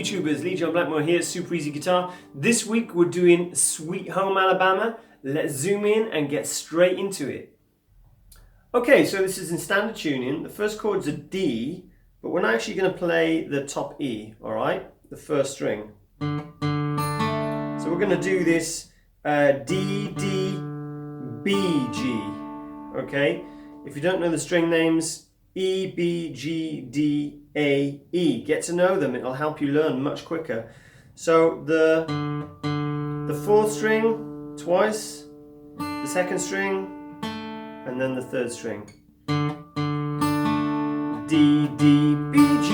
YouTubers, Lee John Blackmore here, Super Easy Guitar. This week we're doing Sweet Home Alabama. Let's zoom in and get straight into it. Okay, so this is in standard tuning. The first chord's a D, but we're not actually going to play the top E, alright? The first string. So we're going to do this D, D, B, G, okay? If you don't know the string names, E, B, G, D, A, E. Get to know them, it'll help you learn much quicker. So the fourth string twice, the second string, and then the third string. D, D, B, G.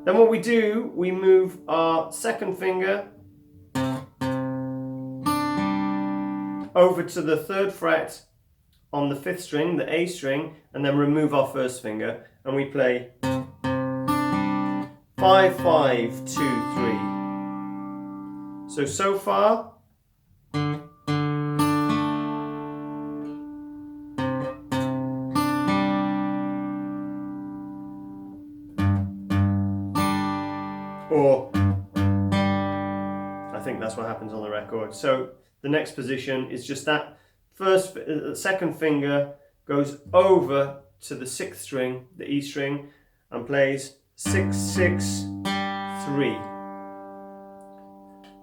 Then what we do, we move our second finger over to the third fret on the fifth string, the A string, and then remove our first finger, and we play 5, 5, 2, 3. So far. Or, I think that's what happens on the record. So the next position is just that. Second finger goes over to the sixth string, the E string, and plays 6, 6, 3.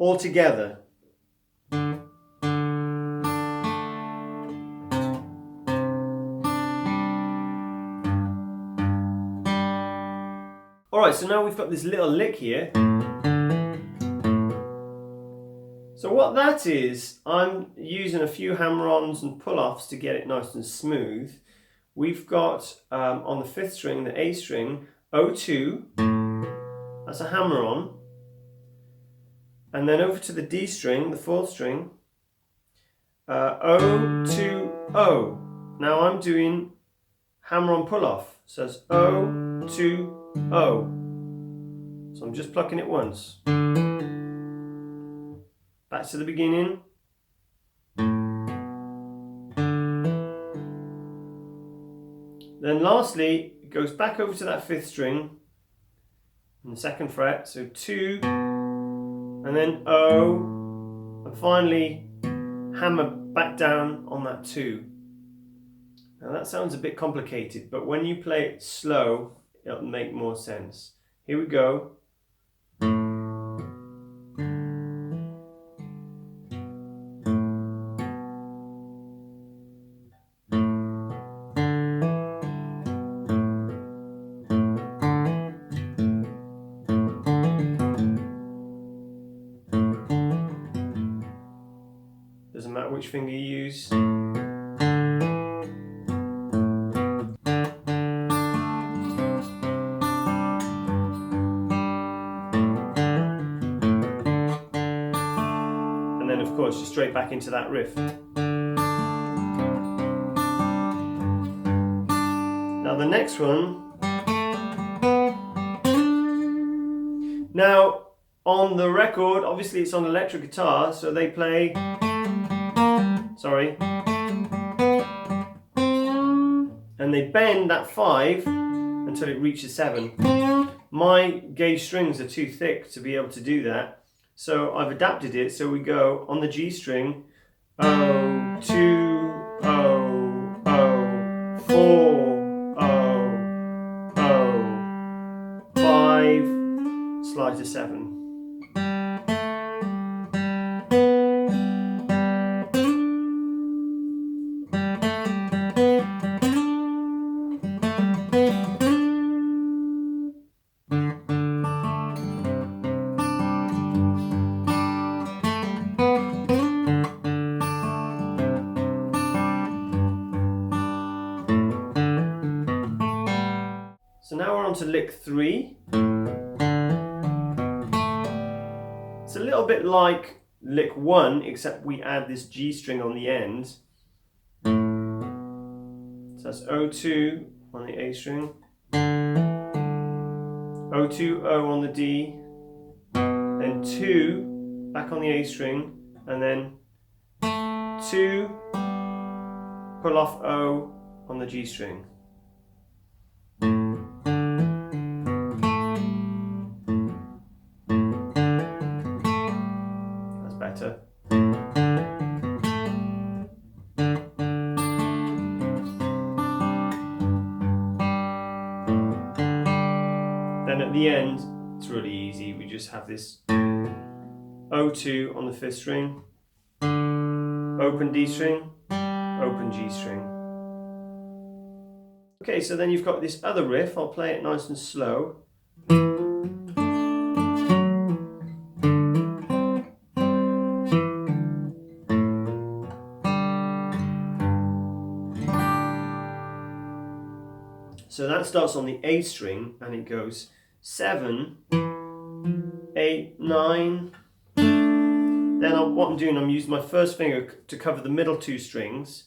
All together. Alright, so now we've got this little lick here. So what that is, I'm using a few hammer-ons and pull-offs to get it nice and smooth. We've got on the fifth string, the A string, O2, that's a hammer-on. And then over to the D string, the fourth string, O, 2, O. Now I'm doing hammer-on pull-off, so it's O, 2, O. So I'm just plucking it once. Back to the beginning. Then lastly, it goes back over to that fifth string in the second fret, so 2, and then O, and finally hammer back down on that 2. Now that sounds a bit complicated, but when you play it slow, it'll make more sense. Here we go. Doesn't matter which finger you use. And then of course, just straight back into that riff. Now the next one. Now on the record, obviously it's on electric guitar, so they play, sorry, and they bend that 5 until it reaches 7. My gauge strings are too thick to be able to do that, so I've adapted it, so we go on the G string, O, 2, O, O, 4, O, O, 5, slide to 7. So now we're on to lick 3. It's a little bit like lick 1, except we add this G string on the end. So that's O2 on the A string, O2, O on the D, then 2 back on the A string, and then 2, pull off O on the G string. the end, it's really easy. We just have this O2 on the 5th string, open D string, open G string. Okay, so then you've got this other riff. I'll play it nice and slow. So that starts on the A string and it goes 7, 8, 9. Then what I'm doing, I'm using my first finger to cover the middle 2 strings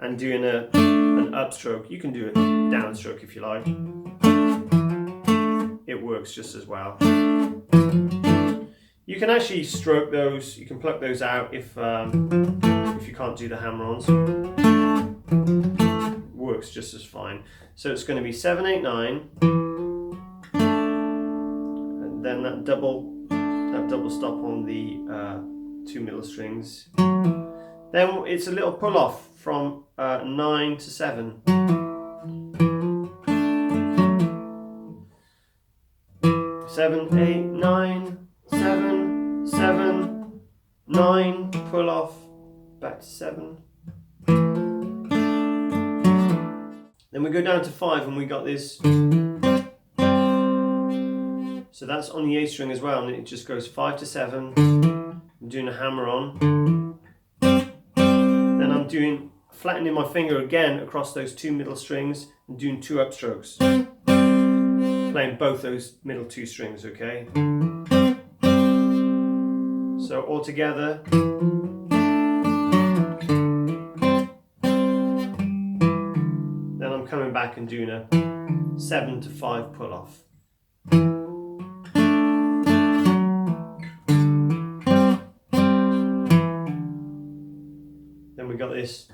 and doing an upstroke. You can do a downstroke if you like. It works just as well. You can actually stroke those, you can pluck those out if you can't do the hammer-ons. Works just as fine. So it's going to be 7, 8, 9, and then that double stop on the 2 middle strings. Then it's a little pull off from 9 to 7. 7, 8, 9, 7, 7, 9, pull off, back to 7. Then we go down to 5 and we got this. So that's on the A string as well, and it just goes 5 to 7. I'm doing a hammer-on. Then I'm flattening my finger again across those 2 middle strings and doing 2 upstrokes. Playing both those middle 2 strings, okay? So all together. Coming back and doing a 7 to 5 pull off. Then we got this.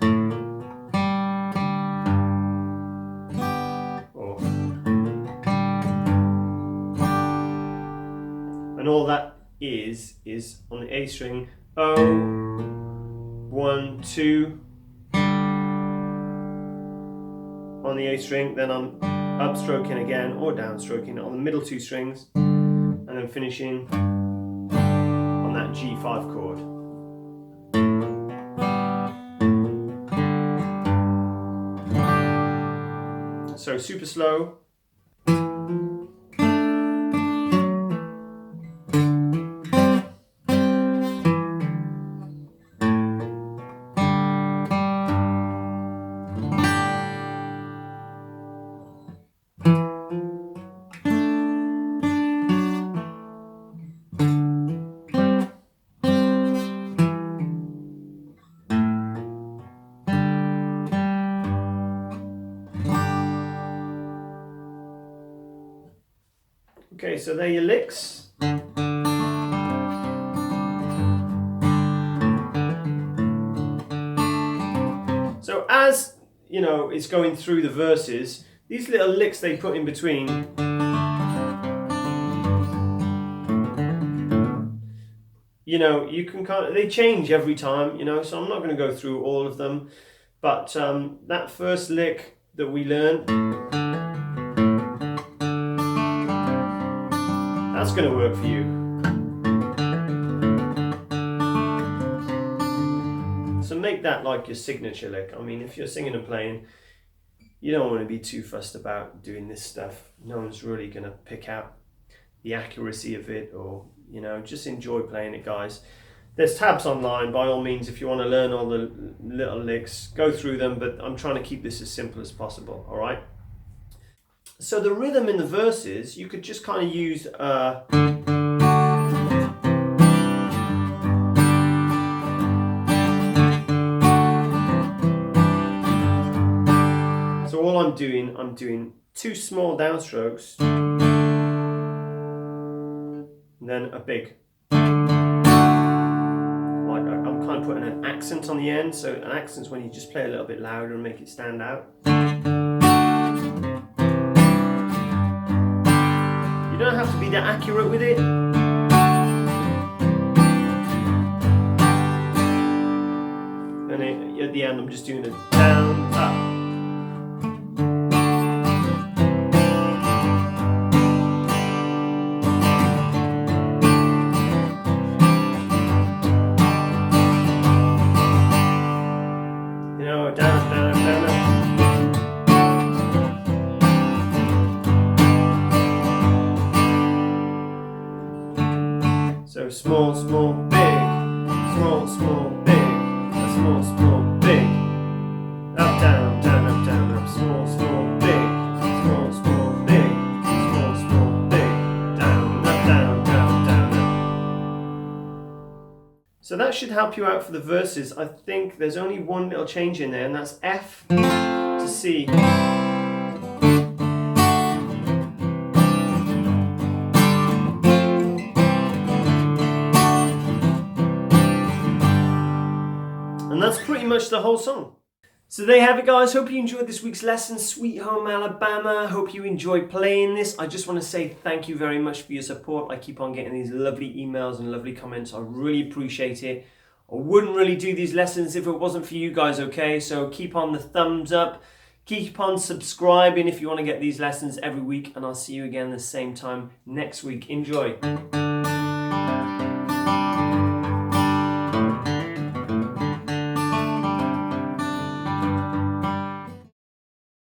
And all that is on the A string, O, 1, 2. On the A string, then I'm upstroking again or downstroking on the middle 2 strings, and then finishing on that G5 chord. So super slow. Okay, so there are your licks. So as you know, it's going through the verses, these little licks they put in between, you know, you can they change every time, you know, so I'm not going to go through all of them, but that first lick that we learned, that's going to work for you. So make that like your signature lick. I mean, if you're singing and playing, you don't want to be too fussed about doing this stuff. No one's really going to pick out the accuracy of it, or, you know, just enjoy playing it, guys. There's tabs online, by all means, if you want to learn all the little licks, go through them, but I'm trying to keep this as simple as possible, all right? So the rhythm in the verses, you could just kind of use so all I'm doing 2 small downstrokes and then a big. Like I'm kind of putting an accent on the end, so an accent's when you just play a little bit louder and make it stand out. You don't have to be that accurate with it. And at the end I'm just doing a down, up. small, big, small, small, big, small, small, big, up, down, down, up, down, up, small, small, big, small, small, big, small, small, big, down, up, down, down, down, up. So that should help you out for the verses. I think there's only one little change in there, and that's F to C. And that's pretty much the whole song. So there you have it, guys. Hope you enjoyed this week's lesson, Sweet Home Alabama. Hope you enjoyed playing this. I just want to say thank you very much for your support. I keep on getting these lovely emails and lovely comments. I really appreciate it. I wouldn't really do these lessons if it wasn't for you guys, okay? So keep on the thumbs up. Keep on subscribing if you want to get these lessons every week. And I'll see you again the same time next week. Enjoy.